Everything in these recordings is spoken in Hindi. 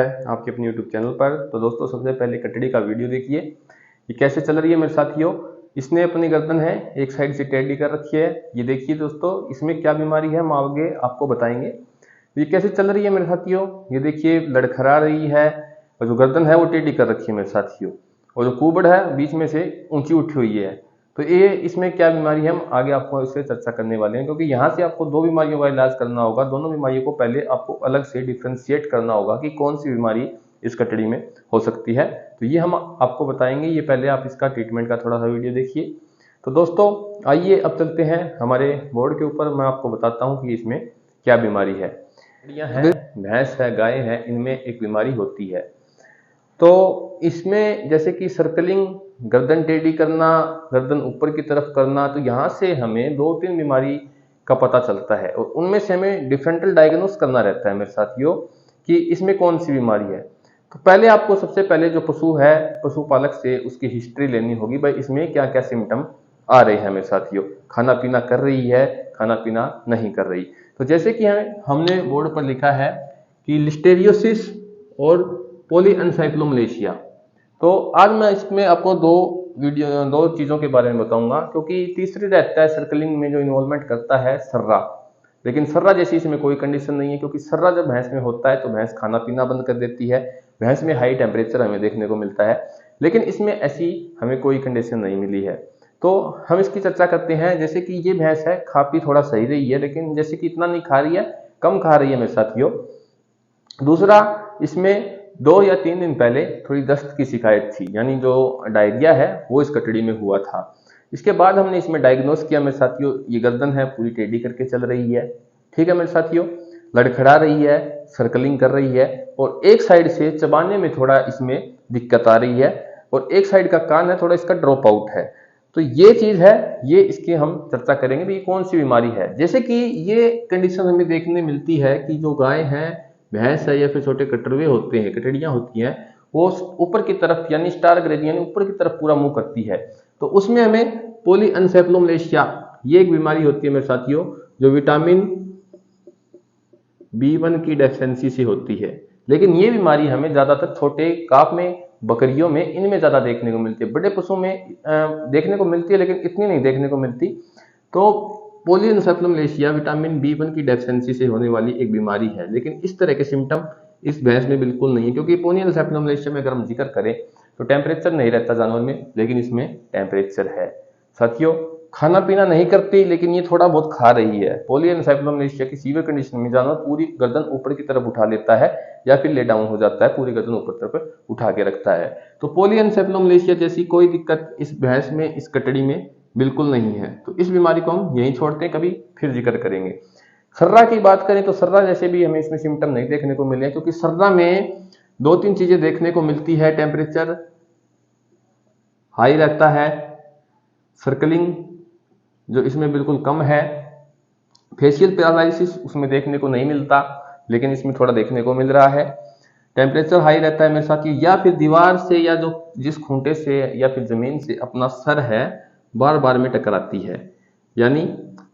आपके अपने YouTube चैनल पर। तो दोस्तों सबसे पहले कटड़ी का वीडियो देखिए, ये कैसे चल रही है मेरे साथियों। इसने अपनी गर्दन है एक साइड से टेढ़ी कर रखी है। ये देखिए दोस्तों, इसमें क्या बीमारी है हम आगे आपको बताएंगे। ये कैसे चल रही है मेरे साथियों, ये देखिए लड़खड़ा रही है और जो गर्दन है वो टेढ़ी कर रखी है मेरे साथियों, और जो कुबड़ है बीच में से ऊंची उठी हुई है। तो ये इसमें क्या बीमारी है हम आगे आपको इससे चर्चा करने वाले हैं, क्योंकि यहाँ से आपको दो बीमारियों का इलाज करना होगा। दोनों बीमारियों को पहले आपको अलग से डिफ्रेंशिएट करना होगा कि कौन सी बीमारी इस कटड़ी में हो सकती है। तो ये हम आपको बताएंगे। ये पहले आप इसका ट्रीटमेंट का थोड़ा सा वीडियो देखिए। तो दोस्तों आइए अब चलते हैं हमारे बोर्ड के ऊपर। मैं आपको बताता हूँ कि इसमें क्या बीमारी है। कटड़ियाँ हैं, भैंस है, गाय है, इनमें एक बीमारी होती है। तो इसमें जैसे कि सर्कलिंग, गर्दन टेढ़ी करना, गर्दन ऊपर की तरफ करना, तो यहाँ से हमें 2-3 बीमारी का पता चलता है और उनमें से हमें डिफरेंटल डायग्नोस करना रहता है मेरे साथियों कि इसमें कौन सी बीमारी है। तो पहले आपको सबसे पहले जो पशु है, पशुपालक से उसकी हिस्ट्री लेनी होगी, भाई इसमें क्या क्या सिम्टम आ रहे हैं मेरे साथियों। खाना पीना कर रही है, खाना पीना नहीं कर रही। तो जैसे कि हमने बोर्ड पर लिखा है कि लिस्टेरियोसिस और पॉलीएन्साइक्लोमलेशिया। तो आज मैं इसमें आपको दो चीज़ों के बारे में बताऊंगा, क्योंकि तीसरी रहता है सर्कलिंग में जो इन्वॉल्वमेंट करता है सर्रा। लेकिन सर्रा जैसी इसमें कोई कंडीशन नहीं है, क्योंकि सर्रा जब भैंस में होता है तो भैंस खाना पीना बंद कर देती है, भैंस में हाई टेम्परेचर हमें देखने को मिलता है। लेकिन इसमें ऐसी हमें कोई कंडीशन नहीं मिली है। तो हम इसकी चर्चा करते हैं। जैसे कि ये भैंस है, खा पी थोड़ा सही रही है, लेकिन जैसे कि इतना नहीं खा रही है, कम खा रही है मेरे साथियों। दूसरा, इसमें 2 या 3 दिन पहले थोड़ी दस्त की शिकायत थी, यानी जो डायरिया है वो इस कटड़ी में हुआ था। इसके बाद हमने इसमें डायग्नोस किया मेरे साथियों, ये गर्दन है पूरी टेढ़ी करके चल रही है, ठीक है मेरे साथियों, लड़खड़ा रही है, सर्कलिंग कर रही है, और एक साइड से चबाने में थोड़ा इसमें दिक्कत आ रही है, और एक साइड का कान है थोड़ा इसका ड्रॉप आउट है। तो ये चीज है, ये इसकी हम चर्चा करेंगे भी कौन सी बीमारी है। जैसे कि ये कंडीशन हमें देखने मिलती है कि जो गाय है, भैंस है, या फिर छोटे कटरवे होते हैं, कटड़ियां होती हैं, वो ऊपर की तरफ यानी स्टार ग्रेज यानी ऊपर की तरफ पूरा मुंह करती है। तो उसमें हमें पॉलीएन्सेफलोमलेशिया ये एक बीमारी होती है मेरे साथियों, जो विटामिन B1 की डेफिशिएंसी से होती है। लेकिन ये बीमारी हमें ज्यादातर छोटे काफ में, बकरियों में, इनमें ज्यादा देखने को मिलती है। बड़े पशुओं में देखने को मिलती है, लेकिन इतनी नहीं देखने को मिलती। तो पॉलीएन्सेफलोमलेशिया विटामिन B1 की डेफिशिएंसी से होने वाली एक बीमारी है, लेकिन इस तरह के सिम्टम इस भैंस में बिल्कुल नहीं है। क्योंकि पॉलीएन्सेफलोमलेशिया में अगर हम जिक्र करें तो टेम्परेचर नहीं रहता जानवर में, लेकिन इसमें टेम्परेचर है। साथियों, खाना पीना नहीं करती, लेकिन ये थोड़ा बहुत खा रही है। पॉलीएन्सेफलोमलेशिया की सीवियर कंडीशन में जानवर पूरी गर्दन ऊपर की तरफ उठा लेता है, या फिर ले डाउन हो जाता है, पूरी गर्दन ऊपर तरफ उठा के रखता है। तो पॉलीएन्सेफलोमलेशिया जैसी कोई दिक्कत इस भैंस में, इस कटड़ी में बिल्कुल नहीं है। तो इस बीमारी को हम यहीं छोड़ते हैं, कभी फिर जिक्र करेंगे। सर्रा की बात करें तो सर्रा जैसे भी हमें इसमें सिम्टम नहीं देखने को मिले, क्योंकि सर्रा में 2-3 चीजें देखने को मिलती है। टेम्परेचर हाई रहता है, सर्कलिंग जो इसमें बिल्कुल कम है, फेशियल पैरालिसिस उसमें देखने को नहीं मिलता, लेकिन इसमें थोड़ा देखने को मिल रहा है। टेम्परेचर हाई रहता है मेरे साथियों, या फिर दीवार से, या जो जिस खूंटे से या फिर जमीन से अपना सर है बार बार में टकराती है, यानी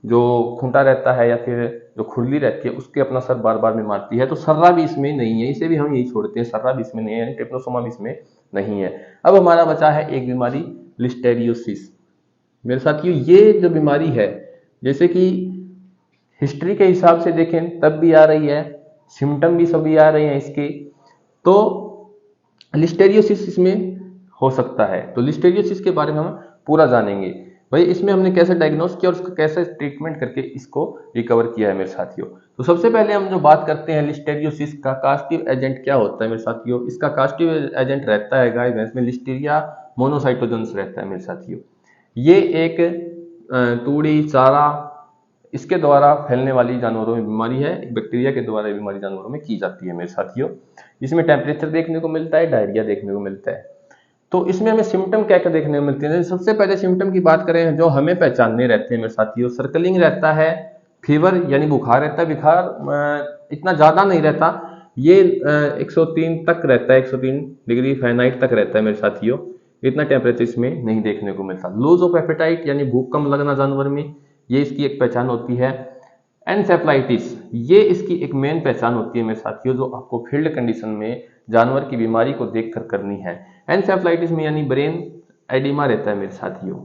जो खूंटा रहता है या फिर जो खुरली रहती है उसके अपना सर बार बार में मारती है। तो सर्रा भी इसमें नहीं है, इसे भी हम यही छोड़ते हैं। सर्रा भी इसमें नहीं है, यानी ट्रिपनोसोमा भी इसमें नहीं है। अब हमारा बचा है एक बीमारी, लिस्टेरियोसिस। मेरे साथियों, ये जो बीमारी है, जैसे कि हिस्ट्री के हिसाब से देखें तब भी आ रही है, सिम्टम भी सभी आ रहे हैं इसके। तो लिस्टेरियोसिस इसमें हो सकता है। तो लिस्टेरियोसिस के बारे में हम पूरा जानेंगे, भाई इसमें हमने कैसे डायग्नोस किया और उसका कैसे ट्रीटमेंट करके इसको रिकवर किया है मेरे साथियों। तो सबसे पहले हम जो बात करते हैं लिस्टेरियोसिस का कास्टिव एजेंट क्या होता है मेरे साथियों। इसका कास्टिव एजेंट रहता है गाय भैंस में लिस्टीरिया मोनोसाइटोजेंस रहता है मेरे साथियों। ये एक तूड़ी, चारा, इसके द्वारा फैलने वाली जानवरों में बीमारी है। एक बैक्टीरिया के द्वारा बीमारी जानवरों में की जाती है मेरे साथियों। इसमें टेम्परेचर देखने को मिलता है, डायरिया देखने को मिलता है। तो इसमें हमें सिम्टम क्या क्या देखने को मिलते हैं। सबसे पहले सिम्टम की बात करें जो हमें पहचानने रहते हैं मेरे साथियों, सर्कलिंग रहता है, फीवर यानी बुखार रहता है। बुखार इतना ज्यादा नहीं रहता, ये 103 तक रहता है, 103 डिग्री फ़ारेनहाइट तक रहता है मेरे साथियों। इतना टेम्परेचर इसमें नहीं देखने को मिलता। लूज ऑफ एपेटाइट यानी भूख कम लगना जानवर में, ये इसकी एक पहचान होती है। एनसेफलाइटिस ये इसकी एक मेन पहचान होती है मेरे साथियों, जो आपको फील्ड कंडीशन में जानवर की बीमारी को देखकर करनी है। एनसेफेलाइटिस में यानी ब्रेन एडिमा रहता है मेरे साथियों,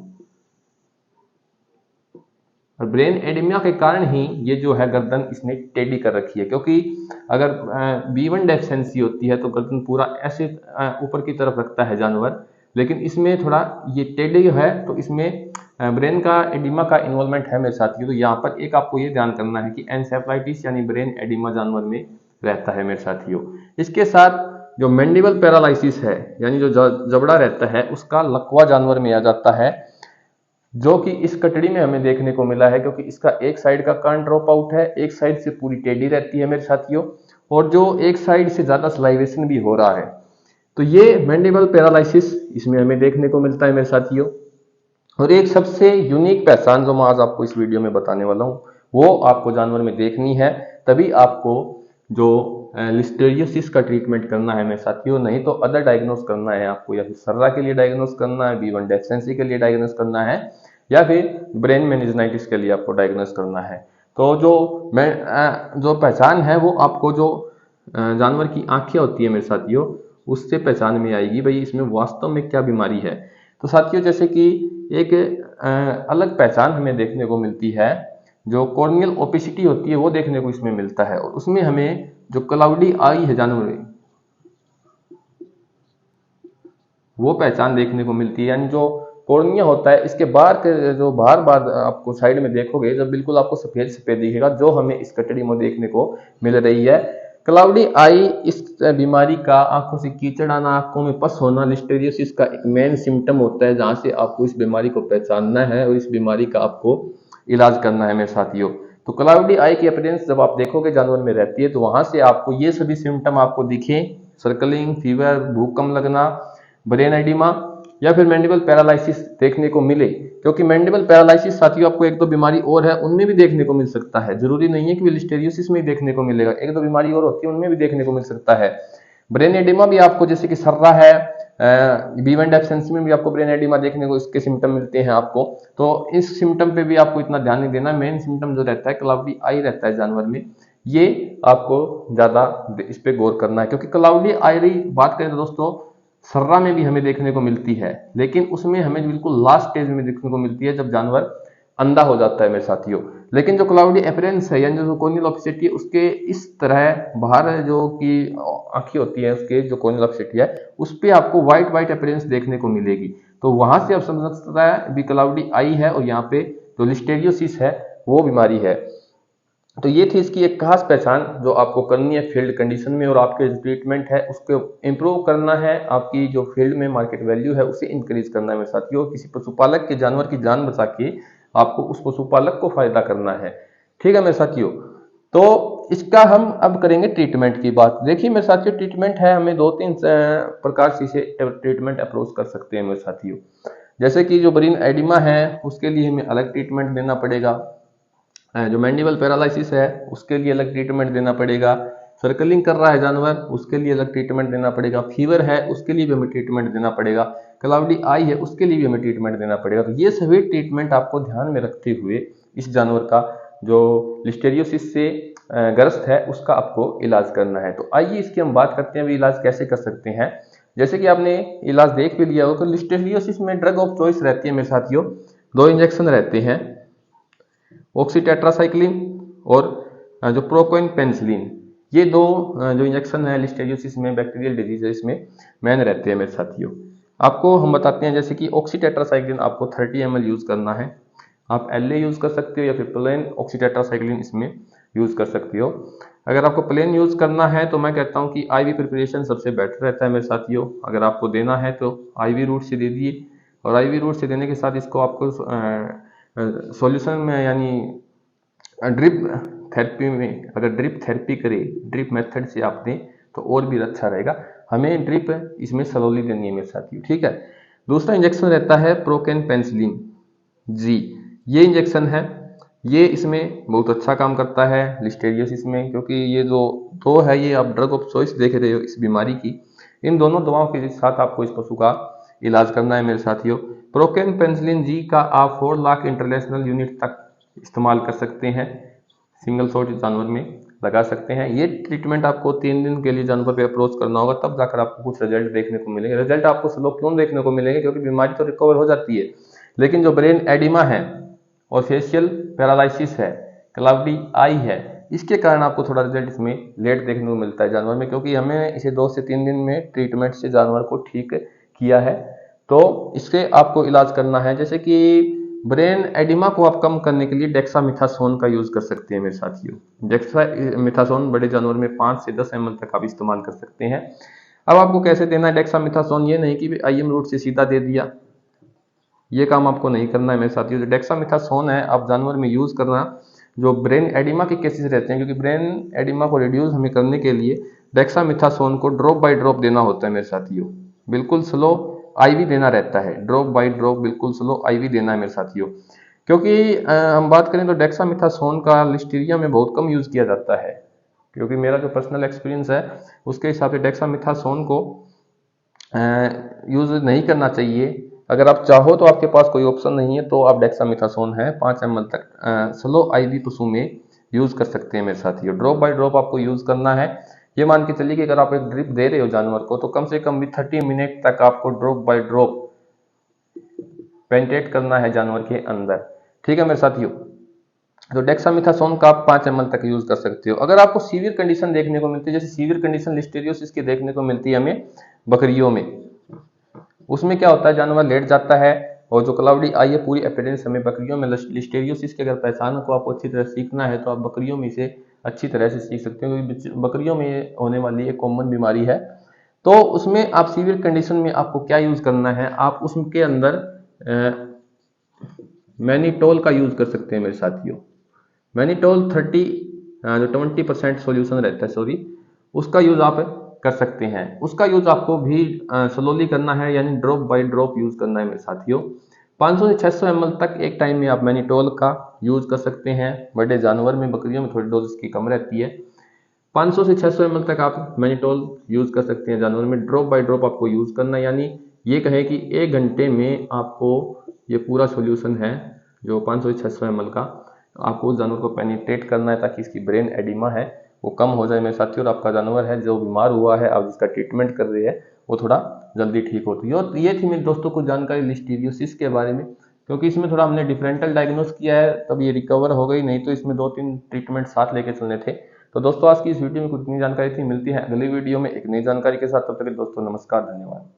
और ब्रेन एडिमा के कारण ही ये जो है गर्दन इसने टेढ़ी कर रखी है, क्योंकि अगर B1 डेफिशिएंसी होती है तो गर्दन पूरा ऐसे ऊपर की तरफ रखता है जानवर, लेकिन इसमें थोड़ा ये टेढ़ी है, तो इसमें ब्रेन का एडिमा का इन्वॉल्वमेंट है मेरे साथियों। तो यहाँ पर एक आपको ये ध्यान करना है कि एनसेफेलाइटिस यानी ब्रेन एडिमा जानवर में रहता है मेरे साथियों। इसके साथ जो मैंडिबल पैरालिसिस है यानी जो जबड़ा रहता है उसका लकवा जानवर में आ जाता है, जो कि इस कटड़ी में हमें देखने को मिला है, क्योंकि इसका एक साइड का कान ड्रॉप आउट है, एक साइड से पूरी टेढ़ी रहती है मेरे साथियों, और जो एक साइड से ज्यादा सलाइवेशन भी हो रहा है। तो ये मैंडिबल पैरालिसिस इसमें हमें देखने को मिलता है मेरे साथियों। और एक सबसे यूनिक पहचान जो मैं आज आपको इस वीडियो में बताने वाला हूँ वो आपको जानवर में देखनी है, तभी आपको जो लिस्टेरियोसिस का ट्रीटमेंट करना है मेरे साथियों, नहीं तो अदर डायग्नोस करना है आपको, या फिर सर्रा के लिए डायग्नोस करना है, B1 डेफिशिएंसी के लिए डायग्नोस करना है, या फिर ब्रेन मेनिंजाइटिस के लिए आपको डायग्नोस करना है। तो जो पहचान है वो आपको जो जानवर की आंखें होती है मेरे साथियों उससे पहचान में आएगी भाई इसमें वास्तव में क्या बीमारी है। तो साथियों जैसे कि एक अलग पहचान हमें देखने को मिलती है, जो कॉर्नियल ओपेसिटी होती है वो देखने को इसमें मिलता है, और उसमें हमें जो क्लाउडी आई है जानवर में वो पहचान देखने को मिलती है, यानी जो कॉर्निया होता है इसके बाहर के जो बाहर आपको साइड में देखोगे जब बिल्कुल आपको सफेद सफेद दिखेगा, जो हमें इस कटड़ी में देखने को मिल रही है। क्लाउडी आई इस बीमारी का आंखों से कीचड़ आना, आंखों में पस होना लिस्टेरियोसिस का एक मेन सिम्टम होता है, जहां से आपको इस बीमारी को पहचानना है और इस बीमारी का आपको इलाज करना है मेरे साथियों। तो क्लाउडी आई की अपीयरेंस जब आप देखोगे जानवर में रहती है तो वहां से आपको ये सभी सिम्टम आपको दिखे, सर्कलिंग, फीवर, भूख कम लगना, ब्रेन एडिमा या फिर मैंडिबल पैरालिसिस देखने को मिले, क्योंकि मैंडिबल पैरालिसिस साथियों आपको एक दो बीमारी और है उनमें भी देखने को मिल सकता है, जरूरी नहीं है कि लिस्टेरियोसिस में ही देखने को मिलेगा, एक दो बीमारी और होती है उनमें भी देखने को मिल सकता है। ब्रेन एडिमा भी आपको जैसे कि सर्रा है, B1 डेफिशिएंसी में भी आपको ब्रेन एडिमा देखने को इसके सिम्टम मिलते हैं आपको। तो इस सिम्टम पे भी आपको इतना ध्यान नहीं देना, मेन सिम्टम जो रहता है क्लाउडी आई रहता है जानवर में, ये आपको ज्यादा इस पे गौर करना है, क्योंकि क्लाउडी आई बात करें तो दोस्तों सर्रा में भी हमें देखने को मिलती है, लेकिन उसमें हमें बिल्कुल लास्ट स्टेज में देखने को मिलती है जब जानवर अंधा हो जाता है मेरे साथियों। लेकिन जो क्लाउडी अपीयरेंस है यानी जो कॉर्नियल ओपेसिटी है उसके इस तरह बाहर जो कि आंखें होती है उसके जो कॉर्नियल ओपेसिटी है उस पर आपको व्हाइट व्हाइट अपीयरेंस देखने को मिलेगी। तो वहां से आप समझ सकता है भी क्लाउडी आई है, और यहाँ पे जो लिस्टेरियोसिस है वो बीमारी है। तो ये थी इसकी एक खास पहचान जो आपको करनी है फील्ड कंडीशन में, और आपके जो ट्रीटमेंट है उसको इम्प्रूव करना है, आपकी जो फील्ड में मार्केट वैल्यू है उसे इंक्रीज करना है मेरे साथियों। किसी पशुपालक के जानवर की जान बचा के आपको उस पशुपालक को फायदा करना है, ठीक है मेरे साथियों। तो इसका हम अब करेंगे ट्रीटमेंट की बात। देखिए मेरे साथियों ट्रीटमेंट है, हमें दो तीन प्रकार से इसे ट्रीटमेंट अप्रोच कर सकते हैं मेरे साथियों। जैसे कि जो ब्रेन एडिमा है उसके लिए हमें अलग ट्रीटमेंट देना पड़ेगा, जो मैंडिबल पैरालिसिस है उसके लिए अलग ट्रीटमेंट देना पड़ेगा, सर्कलिंग कर रहा है जानवर उसके लिए अलग ट्रीटमेंट देना पड़ेगा, फीवर है उसके लिए भी हमें ट्रीटमेंट देना पड़ेगा, क्लाउडी आई है उसके लिए भी हमें ट्रीटमेंट देना पड़ेगा। तो ये सभी ट्रीटमेंट आपको ध्यान में रखते हुए इस जानवर का जो लिस्टेरियोसिस से ग्रस्त है उसका आपको इलाज करना है। तो आइए इसकी हम बात करते हैं अभी इलाज कैसे कर सकते हैं। जैसे कि आपने इलाज देख भी लिया हो तो लिस्टेरियोसिस में ड्रग ऑफ चॉइस रहती है मेरे साथियों, दो इंजेक्शन रहते हैं, ऑक्सीटेट्रासाइक्लिन और जो प्रोकोइन पेनिसिलिन। ये दो जो इंजेक्शन है लिस्टेरियोसिस में बैक्टीरियल डिजीज है इसमें मेन रहते हैं मेरे साथियों। आपको हम बताते हैं जैसे कि ऑक्सीटेट्रासाइक्लिन आपको 30 ml यूज करना है, आप LA यूज कर सकते हो या फिर प्लेन ऑक्सीटेट्रासाइक्लिन इसमें यूज कर सकते हो। अगर आपको प्लेन यूज करना है तो मैं कहता हूँ कि IV प्रिपरेशन सबसे बेटर रहता है मेरे साथियों। अगर आपको देना है तो IV रूट से दे दिए, और IV रूट से देने के साथ इसको आपको सॉल्यूशन में यानी ड्रिप थेरेपी में, अगर ड्रिप थेरेपी करें ड्रिप मेथड से आप दें तो और भी अच्छा रहेगा। हमें ड्रिप इसमें स्लोली देनी है मेरे साथियों, ठीक है। दूसरा इंजेक्शन रहता है प्रोकेन पेनिसिलिन जी, ये इंजेक्शन है, ये इसमें बहुत अच्छा काम करता है लिस्टेरियोसिस में, क्योंकि ये जो दो है ये आप ड्रग ऑफ चॉइस देख रहे हो इस बीमारी की, इन दोनों दवाओं के साथ आपको इस पशु का इलाज करना है मेरे साथियों। प्रोकेन पेनिसिलिन जी का आप 4 लाख इंटरनेशनल यूनिट तक इस्तेमाल कर सकते हैं सिंगल शॉट जानवर में, लगा सकते हैं। ये ट्रीटमेंट आपको 3 दिन के लिए जानवर पे अप्रोच करना होगा, तब जाकर आपको कुछ रिजल्ट देखने को मिलेंगे। रिजल्ट आपको स्लो क्यों देखने को मिलेंगे, क्योंकि बीमारी तो रिकवर हो जाती है, लेकिन जो ब्रेन एडिमा है और फेशियल पैरालिसिस है, क्लाउडी आई है, इसके कारण आपको थोड़ा रिजल्ट इसमें लेट देखने को मिलता है जानवर में, क्योंकि हमें इसे 2 से 3 दिन में ट्रीटमेंट से जानवर को ठीक किया है। तो इससे आपको इलाज करना है, जैसे कि ब्रेन एडिमा को आप कम करने के लिए डेक्सामेथासोन का यूज कर सकते हैं मेरे साथियों। डेक्सामेथासोन बड़े जानवर में 5 से 10 ml तक आप इस्तेमाल कर सकते हैं। अब आपको कैसे देना है डेक्सामेथासोन, ये नहीं कि आईएम रूट से सीधा दे दिया, ये काम आपको नहीं करना है मेरे साथियों। जो डेक्सामेथासोन है आप जानवर में यूज करना जो ब्रेन एडिमा के केसेस रहते हैं, क्योंकि ब्रेन एडिमा को रिड्यूस हमें करने के लिए डेक्सामेथासोन को ड्रॉप बाय ड्रॉप देना होता है मेरे साथियों। बिल्कुल स्लो आईवी देना रहता है, ड्रॉप बाय ड्रॉप बिल्कुल स्लो आईवी देना है मेरे साथियों। क्योंकि हम बात करें तो डेक्सामेथासोन का लिस्टीरिया में बहुत कम यूज किया जाता है, क्योंकि मेरा जो पर्सनल एक्सपीरियंस है उसके हिसाब से डेक्सामेथासोन को यूज नहीं करना चाहिए। अगर आप चाहो तो आपके पास कोई ऑप्शन नहीं है तो आप डेक्सामेथासोन है 5 ml तक स्लो आईवी पशु में यूज कर सकते हैं मेरे साथियों। ड्रॉप बाय ड्रॉप आपको यूज करना है। ये मान के चलिए कि अगर आप एक ड्रिप दे रहे हो जानवर को तो कम से कम भी 30 मिनट तक आपको ड्रॉप बाय ड्रॉप पेनिट्रेट करना है जानवर के अंदर। ठीक है मेरे साथियों, तो डेक्सामेथासोन का आप 5 ml तक यूज कर सकते हो। अगर आपको सीवियर कंडीशन देखने को मिलती है, जैसे सीवियर कंडीशन लिस्टेरियोसिस की देखने को मिलती है हमें बकरियों में, उसमें क्या होता है जानवर लेट जाता है और जो क्लाउडी आई है पूरी अपीयरेंस हमें बकरियों में लिस्टेरियोसिस की अगर पहचान को आपको अच्छी तरह सीखना है तो आप बकरियों में इसे अच्छी तरह से सीख सकते हो, क्योंकि बकरियों में होने वाली एक कॉमन बीमारी है। तो उसमें आप सीवियर कंडीशन में आपको क्या यूज करना है, आप उसके अंदर मैनिटोल का यूज कर सकते हैं मेरे साथियों। मैनिटोल 20% सोल्यूशन रहता है, सॉरी, उसका यूज आप कर सकते हैं। उसका यूज आपको भी स्लोली करना है, यानी ड्रॉप बाय ड्रॉप यूज करना है मेरे साथियों। 500 से 600 ml तक एक टाइम में आप मैनिटोल का यूज कर सकते हैं। बड़े जानवर में, बकरियों में थोड़ी डोज इसकी कम रहती है। 500 से 600 ml तक आप मैनिटोल यूज कर सकते हैं जानवर में। ड्रॉप बाय ड्रॉप आपको यूज करना है, यानी ये कहें कि 1 घंटे में आपको ये पूरा सोल्यूशन है जो 500 से 600 ml का, आपको उस जानवर को पेनिट्रेट करना है ताकि इसकी ब्रेन एडिमा है वो कम हो जाए मेरे साथियों, और आपका जानवर है जो बीमार हुआ है आप जिसका ट्रीटमेंट कर रहे हैं वो थोड़ा जल्दी ठीक होती है। और ये थी मेरे दोस्तों कुछ जानकारी लिस्टीरियोसिस के बारे में, क्योंकि इसमें थोड़ा हमने डिफरेंटल डायग्नोस किया है तब ये रिकवर हो गई, नहीं तो इसमें 2-3 ट्रीटमेंट साथ लेके चलने थे। तो दोस्तों आज की इस वीडियो में कुछ नई जानकारी थी, मिलती है अगली वीडियो में एक नई जानकारी के साथ। तब तक दोस्तों नमस्कार, धन्यवाद।